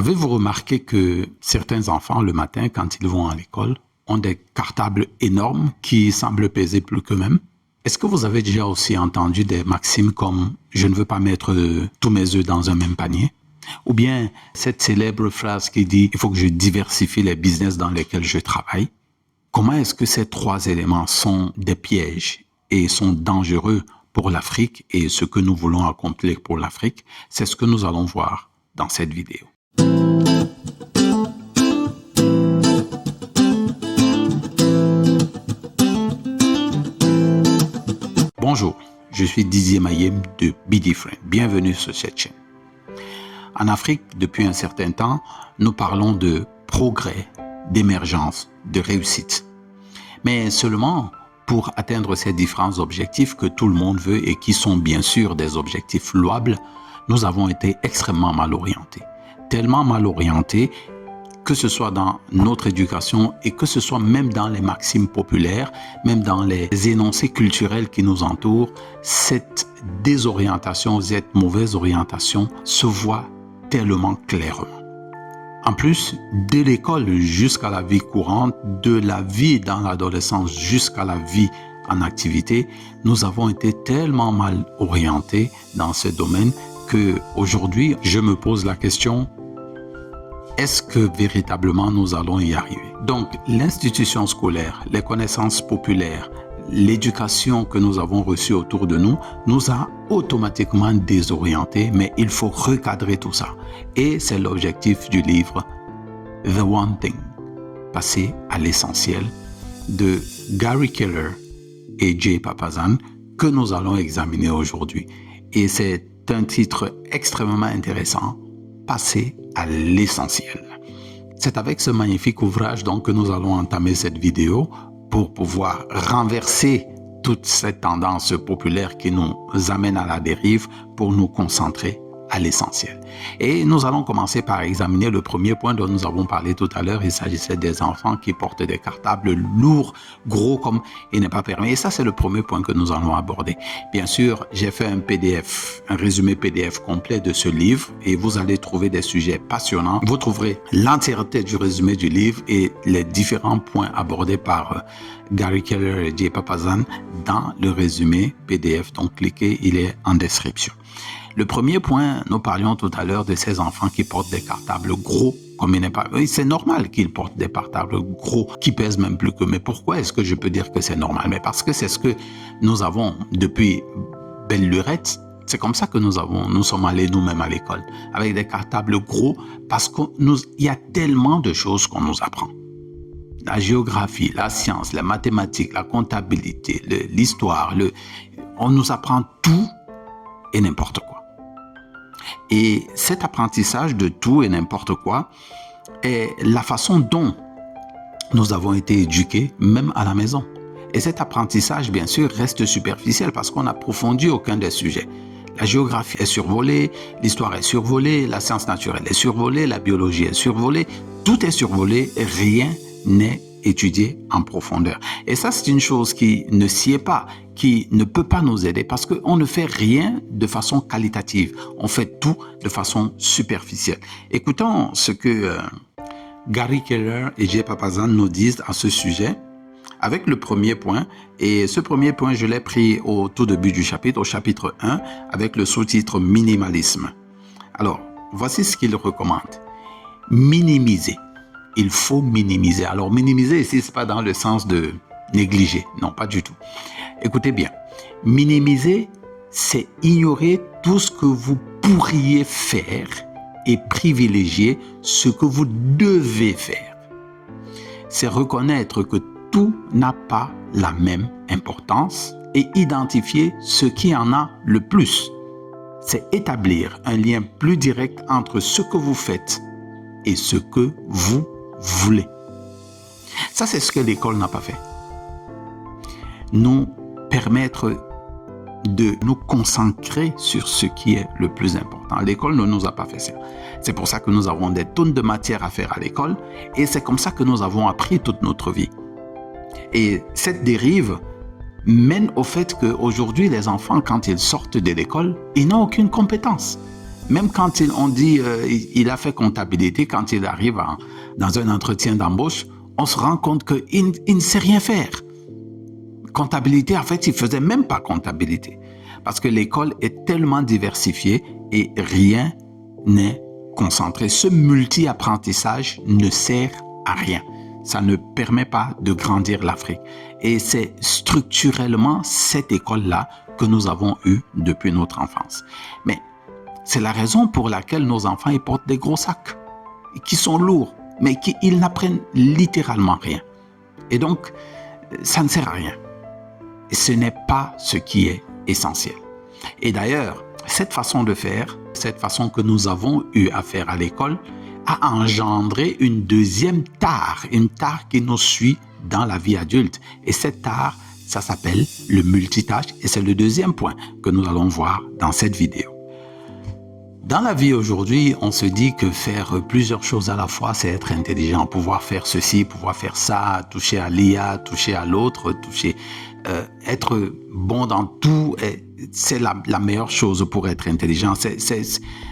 Avez-vous remarqué que certains enfants, le matin, quand ils vont à l'école, ont des cartables énormes qui semblent peser plus qu'eux-mêmes? Est-ce que vous avez déjà aussi entendu des maximes comme « je ne veux pas mettre tous mes œufs dans un même panier » ou bien cette célèbre phrase qui dit « il faut que je diversifie les business dans lesquels je travaille ». Comment est-ce que ces trois éléments sont des pièges et sont dangereux pour l'Afrique et ce que nous voulons accomplir pour l'Afrique? C'est ce que nous allons voir dans cette vidéo. Bonjour, je suis Didier Mayem de Be Different. Bienvenue sur cette chaîne. En Afrique, depuis un certain temps, nous parlons de progrès, d'émergence, de réussite. Mais seulement pour atteindre ces différents objectifs que tout le monde veut et qui sont bien sûr des objectifs louables, nous avons été extrêmement mal orientés. Tellement mal orientés que ce soit dans notre éducation et que ce soit même dans les maximes populaires, même dans les énoncés culturels qui nous entourent, cette désorientation, cette mauvaise orientation se voit tellement clairement. En plus, de l'école jusqu'à la vie courante, de la vie dans l'adolescence jusqu'à la vie en activité, nous avons été tellement mal orientés dans ce domaine qu'aujourd'hui, je me pose la question: est-ce que véritablement nous allons y arriver? Donc, l'institution scolaire, les connaissances populaires, l'éducation que nous avons reçue autour de nous, nous a automatiquement désorientés, mais il faut recadrer tout ça. Et c'est l'objectif du livre The One Thing, passer à l'essentiel, de Gary Keller et Jay Papasan, que nous allons examiner aujourd'hui. Et c'est un titre extrêmement intéressant, passer à l'essentiel. C'est avec ce magnifique ouvrage donc que nous allons entamer cette vidéo pour pouvoir renverser toute cette tendance populaire qui nous amène à la dérive pour nous concentrer à l'essentiel. Et nous allons commencer par examiner le premier point dont nous avons parlé tout à l'heure. Il s'agissait des enfants qui portent des cartables lourds, gros comme il n'est pas permis. Et ça, c'est le premier point que nous allons aborder. Bien sûr, j'ai fait un PDF, un résumé PDF complet de ce livre et vous allez trouver des sujets passionnants. Vous trouverez l'entièreté du résumé du livre et les différents points abordés par Gary Keller et Jay Papasan dans le résumé PDF. Donc, cliquez, il est en description. Le premier point, nous parlions tout à l'heure de ces enfants qui portent des cartables gros, comme il n'est pas... Oui, c'est normal qu'ils portent des cartables gros, qui pèsent même plus que... Mais pourquoi est-ce que je peux dire que c'est normal? Mais parce que c'est ce que nous avons depuis belle lurette. C'est comme ça que nous sommes allés nous-mêmes à l'école, avec des cartables gros, parce qu'il y a tellement de choses qu'on nous apprend. La géographie, la science, la mathématique, la comptabilité, l'histoire, on nous apprend tout et n'importe quoi. Et cet apprentissage de tout et n'importe quoi est la façon dont nous avons été éduqués, même à la maison. Et cet apprentissage, bien sûr, reste superficiel parce qu'on n'approfondit aucun des sujets. La géographie est survolée, l'histoire est survolée, la science naturelle est survolée, la biologie est survolée. Tout est survolé, rien n'est étudié en profondeur. Et ça, c'est une chose qui ne sied pas, qui ne peut pas nous aider parce qu'on ne fait rien de façon qualitative. On fait tout de façon superficielle. Écoutons ce que Gary Keller et Jay Papasan nous disent à ce sujet avec le premier point. Et ce premier point, je l'ai pris au tout début du chapitre, au chapitre 1, avec le sous-titre « Minimalisme ». Alors, voici ce qu'il recommande. Minimiser. Il faut minimiser. Alors, minimiser ici, ce n'est pas dans le sens de négliger. Non, pas du tout. Écoutez bien. Minimiser, c'est ignorer tout ce que vous pourriez faire et privilégier ce que vous devez faire. C'est reconnaître que tout n'a pas la même importance et identifier ce qui en a le plus. C'est établir un lien plus direct entre ce que vous faites et ce que vous voulez. Ça, c'est ce que l'école n'a pas fait. Nous permettre de nous concentrer sur ce qui est le plus important. L'école ne nous a pas fait ça. C'est pour ça que nous avons des tonnes de matières à faire à l'école et c'est comme ça que nous avons appris toute notre vie. Et cette dérive mène au fait qu'aujourd'hui, les enfants, quand ils sortent de l'école, ils n'ont aucune compétence. Même quand on dit il a fait comptabilité, quand il arrive dans un entretien d'embauche, on se rend compte qu'il ne sait rien faire. Comptabilité, en fait, il ne faisait même pas comptabilité. Parce que l'école est tellement diversifiée et rien n'est concentré. Ce multi-apprentissage ne sert à rien. Ça ne permet pas de grandir l'Afrique. Et c'est structurellement cette école-là que nous avons eue depuis notre enfance. Mais c'est la raison pour laquelle nos enfants ils portent des gros sacs qui sont lourds, mais ils n'apprennent littéralement rien. Et donc, ça ne sert à rien. Et ce n'est pas ce qui est essentiel. Et d'ailleurs, cette façon de faire, cette façon que nous avons eu à faire à l'école, a engendré une deuxième tare, une tare qui nous suit dans la vie adulte. Et cette tare, ça s'appelle le multitâche et c'est le deuxième point que nous allons voir dans cette vidéo. Dans la vie aujourd'hui, on se dit que faire plusieurs choses à la fois, c'est être intelligent, pouvoir faire ceci, pouvoir faire ça, toucher à l'IA, toucher à l'autre, être bon dans tout, c'est la meilleure chose pour être intelligent.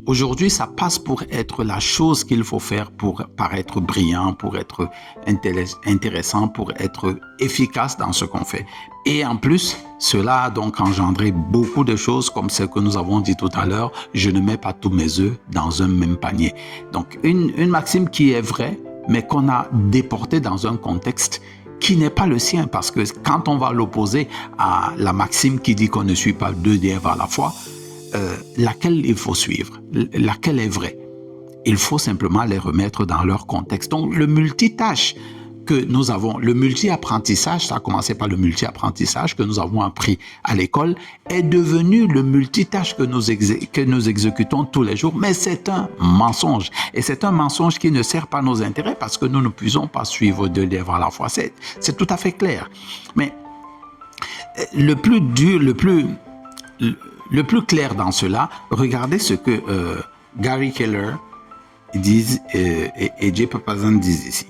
Aujourd'hui, ça passe pour être la chose qu'il faut faire pour paraître brillant, pour être intéressant, pour être efficace dans ce qu'on fait. Et en plus, cela a donc engendré beaucoup de choses comme ce que nous avons dit tout à l'heure, je ne mets pas tous mes œufs dans un même panier. Donc, une maxime qui est vraie, mais qu'on a déportée dans un contexte qui n'est pas le sien, parce que quand on va l'opposer à la maxime qui dit qu'on ne suit pas deux lièvres à la fois, laquelle il faut suivre, laquelle est vraie? Il faut simplement les remettre dans leur contexte. Donc, le multitâche que nous avons, le multi-apprentissage, ça a commencé par le multi-apprentissage que nous avons appris à l'école, est devenu le multitâche que nous exécutons tous les jours, mais c'est un mensonge. Et c'est un mensonge qui ne sert pas nos intérêts parce que nous ne pouvons pas suivre deux lièvres à la fois. C'est tout à fait clair. Mais le plus dur, le plus clair dans cela, regardez ce que Gary Keller dit et Jay Papasan disent ici.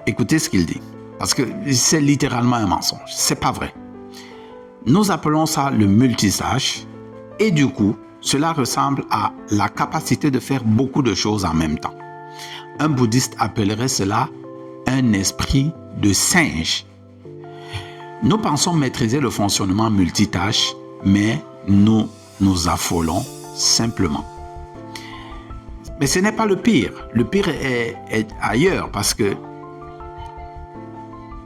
Écoutez ce qu'il dit, parce que c'est littéralement un mensonge. C'est pas vrai. Nous appelons ça le multitâche et du coup, cela ressemble à la capacité de faire beaucoup de choses en même temps. Un bouddhiste appellerait cela un esprit de singe. Nous pensons maîtriser le fonctionnement multitâche, mais nous nous affolons simplement. Mais ce n'est pas le pire. Le pire est ailleurs parce que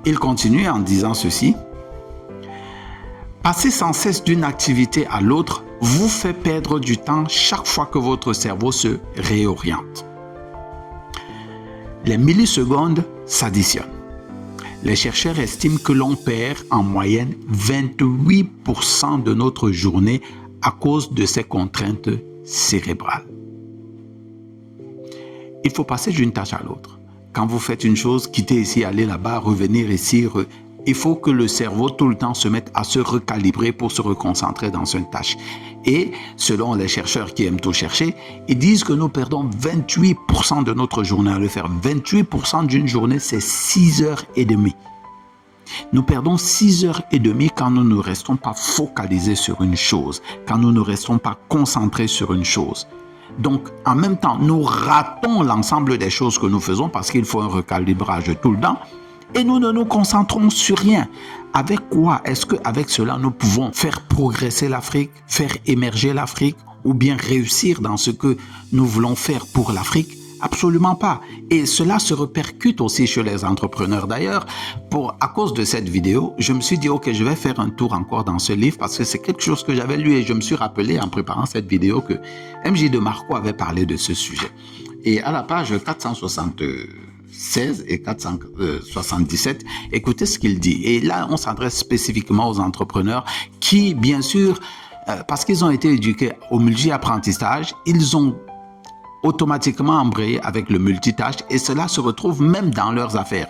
il continue en disant ceci. Passer sans cesse d'une activité à l'autre vous fait perdre du temps chaque fois que votre cerveau se réoriente. Les millisecondes s'additionnent. Les chercheurs estiment que l'on perd en moyenne 28% de notre journée à cause de ces contraintes cérébrales. Il faut passer d'une tâche à l'autre. Quand vous faites une chose, quitter ici, aller là-bas, revenir ici, il faut que le cerveau tout le temps se mette à se recalibrer pour se reconcentrer dans une tâche. Et selon les chercheurs qui aiment tout chercher, ils disent que nous perdons 28% de notre journée à le faire. 28% d'une journée, c'est 6h30. Nous perdons 6h30 quand nous ne restons pas focalisés sur une chose, quand nous ne restons pas concentrés sur une chose. Donc, en même temps, nous ratons l'ensemble des choses que nous faisons parce qu'il faut un recalibrage tout le temps et nous ne nous concentrons sur rien. Avec quoi est-ce qu'avec cela, nous pouvons faire progresser l'Afrique, faire émerger l'Afrique ou bien réussir dans ce que nous voulons faire pour l'Afrique? Absolument pas. Et cela se répercute aussi chez les entrepreneurs. D'ailleurs, à cause de cette vidéo, je me suis dit, ok, je vais faire un tour encore dans ce livre parce que c'est quelque chose que j'avais lu et je me suis rappelé en préparant cette vidéo que MJ de Marco avait parlé de ce sujet. Et à la page 476 et 477, écoutez ce qu'il dit. Et là, on s'adresse spécifiquement aux entrepreneurs qui, bien sûr, parce qu'ils ont été éduqués au multi-apprentissage, ils ont automatiquement embrayé avec le multitâche et cela se retrouve même dans leurs affaires.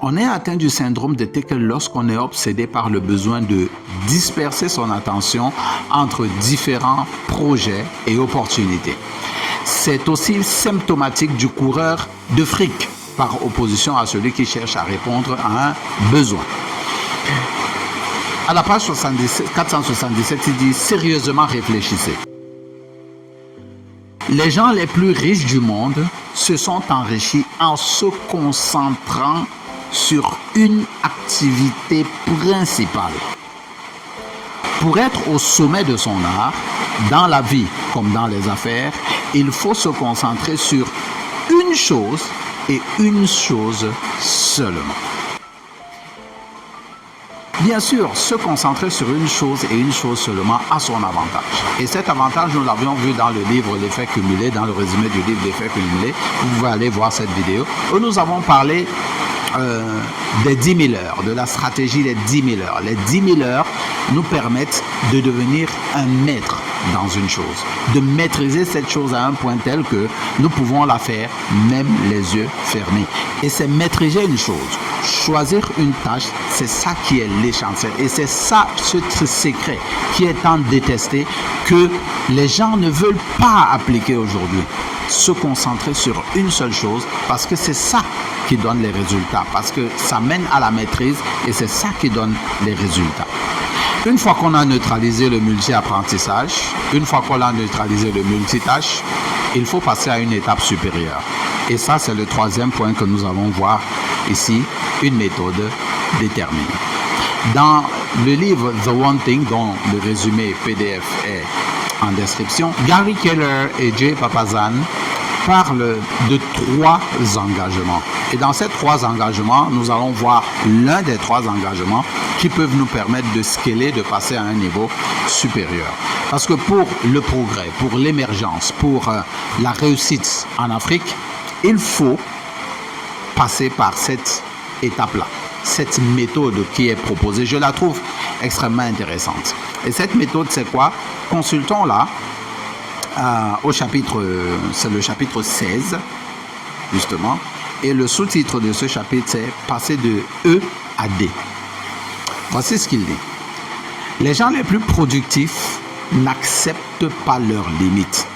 On est atteint du syndrome de Tekel lorsqu'on est obsédé par le besoin de disperser son attention entre différents projets et opportunités. C'est aussi symptomatique du coureur de fric par opposition à celui qui cherche à répondre à un besoin. À la page 477, il dit « Sérieusement réfléchissez. Les gens les plus riches du monde se sont enrichis en se concentrant sur une activité principale. Pour être au sommet de son art, dans la vie comme dans les affaires, il faut se concentrer sur une chose et une chose seulement. Bien sûr, se concentrer sur une chose et une chose seulement a son avantage. Et cet avantage, nous l'avions vu dans le livre L'effet cumulé, dans le résumé du livre L'effet cumulé. Vous pouvez aller voir cette vidéo où nous avons parlé des 10 000 heures, de la stratégie des 10 000 heures. Les 10 000 heures nous permettent de devenir un maître dans une chose, de maîtriser cette chose à un point tel que nous pouvons la faire même les yeux fermés. Et c'est maîtriser une chose, choisir une tâche, c'est ça qui est l'essentiel. Et c'est ça, ce secret qui est tant détesté que les gens ne veulent pas appliquer aujourd'hui. Se concentrer sur une seule chose parce que c'est ça qui donne les résultats, parce que ça mène à la maîtrise et c'est ça qui donne les résultats. Une fois qu'on a neutralisé le multi-apprentissage, une fois qu'on a neutralisé le multitâche, il faut passer à une étape supérieure. Et ça, c'est le troisième point que nous allons voir ici, une méthode déterminée. Dans le livre The One Thing, dont le résumé PDF est en description, Gary Keller et Jay Papasan parlent de 3 engagements. Et dans ces 3 engagements, nous allons voir l'un des 3 engagements qui peuvent nous permettre de scaler, de passer à un niveau supérieur. Parce que pour le progrès, pour l'émergence, pour la réussite en Afrique, il faut passer par cette étape-là. Cette méthode qui est proposée, je la trouve extrêmement intéressante. Et cette méthode, c'est quoi? Consultons-la au chapitre, c'est le chapitre 16, justement. Et le sous-titre de ce chapitre, c'est « Passer de E à D ». Voici ce qu'il dit. Les gens les plus productifs n'acceptent pas leurs limites.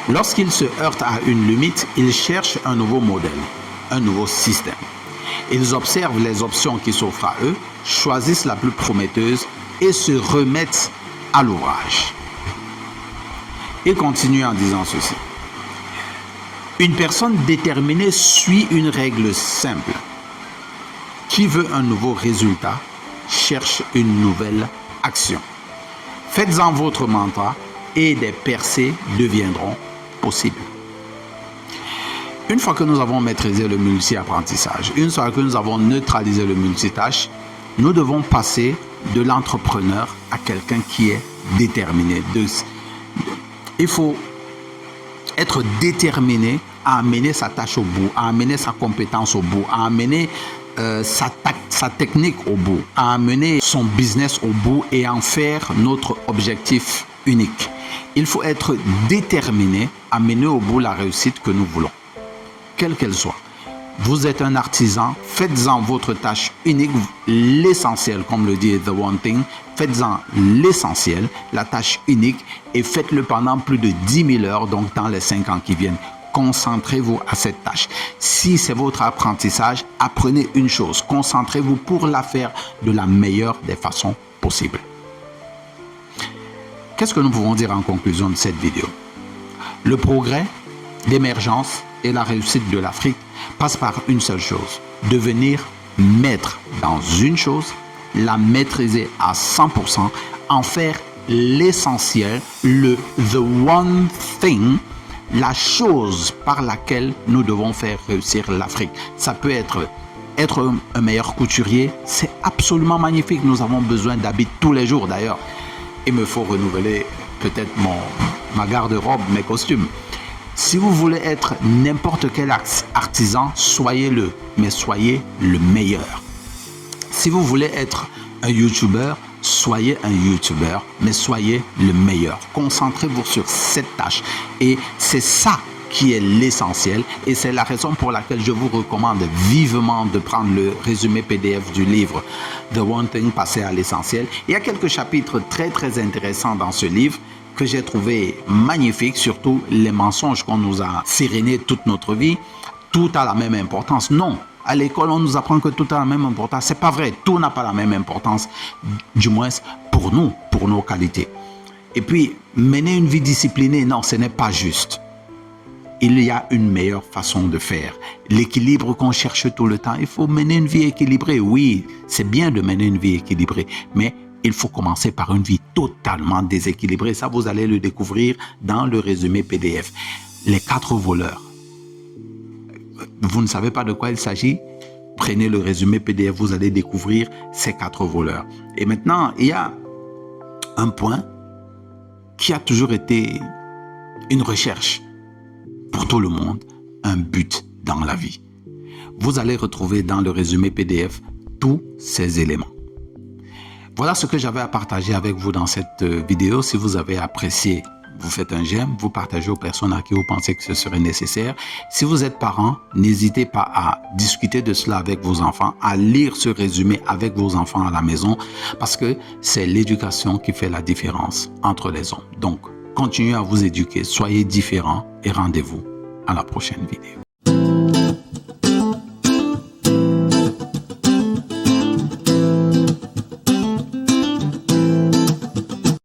Lorsqu'ils se heurtent à une limite, ils cherchent un nouveau modèle, un nouveau système. Ils observent les options qui s'offrent à eux, choisissent la plus prometteuse et se remettent à l'ouvrage. Il continue en disant ceci. Une personne déterminée suit une règle simple. Qui veut un nouveau résultat cherche une nouvelle action. Faites-en votre mantra et des percées deviendront possibles. Une fois que nous avons maîtrisé le multi-apprentissage, une fois que nous avons neutralisé le multitâche, nous devons passer de l'entrepreneur à quelqu'un qui est déterminé. Il faut être déterminé à amener sa tâche au bout, à amener sa compétence au bout, à amener sa technique au bout, à amener son business au bout et en faire notre objectif unique. Il faut être déterminé à mener au bout la réussite que nous voulons, quelle qu'elle soit. Vous êtes un artisan, faites-en votre tâche unique, l'essentiel, comme le dit The One Thing, faites-en l'essentiel, la tâche unique, et faites-le pendant plus de 10 000 heures, donc dans les 5 ans qui viennent. Concentrez-vous à cette tâche. Si c'est votre apprentissage, apprenez une chose, concentrez-vous pour la faire de la meilleure des façons possibles. Qu'est-ce que nous pouvons dire en conclusion de cette vidéo? Le progrès, l'émergence et la réussite de l'Afrique passe par une seule chose, devenir maître dans une chose, la maîtriser à 100%, en faire l'essentiel, the one thing, la chose par laquelle nous devons faire réussir l'Afrique. Ça peut être un meilleur couturier, c'est absolument magnifique. Nous avons besoin d'habits tous les jours d'ailleurs. Il me faut renouveler peut-être ma garde-robe, mes costumes. Si vous voulez être n'importe quel artisan, soyez-le, mais soyez le meilleur. Si vous voulez être un YouTuber, soyez un YouTuber, mais soyez le meilleur. Concentrez-vous sur cette tâche. Et c'est ça qui est l'essentiel. Et c'est la raison pour laquelle je vous recommande vivement de prendre le résumé PDF du livre The One Thing, passer à l'essentiel. Il y a quelques chapitres très très intéressants dans ce livre que j'ai trouvé magnifique, surtout les mensonges qu'on nous a sérénés toute notre vie. Tout a la même importance. Non. À l'école, on nous apprend que tout a la même importance. C'est pas vrai. Tout n'a pas la même importance, du moins pour nous, pour nos qualités. Et puis, mener une vie disciplinée, non, ce n'est pas juste. Il y a une meilleure façon de faire. L'équilibre qu'on cherche tout le temps, il faut mener une vie équilibrée. Oui, c'est bien de mener une vie équilibrée, mais il faut commencer par une vie totalement déséquilibrée. Ça, vous allez le découvrir dans le résumé PDF. Les 4 voleurs. Vous ne savez pas de quoi il s'agit? Prenez le résumé PDF, vous allez découvrir ces 4 voleurs. Et maintenant, il y a un point qui a toujours été une recherche pour tout le monde, un but dans la vie. Vous allez retrouver dans le résumé PDF tous ces éléments. Voilà ce que j'avais à partager avec vous dans cette vidéo. Si vous avez apprécié, vous faites un j'aime, vous partagez aux personnes à qui vous pensez que ce serait nécessaire. Si vous êtes parent, n'hésitez pas à discuter de cela avec vos enfants, à lire ce résumé avec vos enfants à la maison, parce que c'est l'éducation qui fait la différence entre les hommes. Donc, continuez à vous éduquer, soyez différents et rendez-vous à la prochaine vidéo.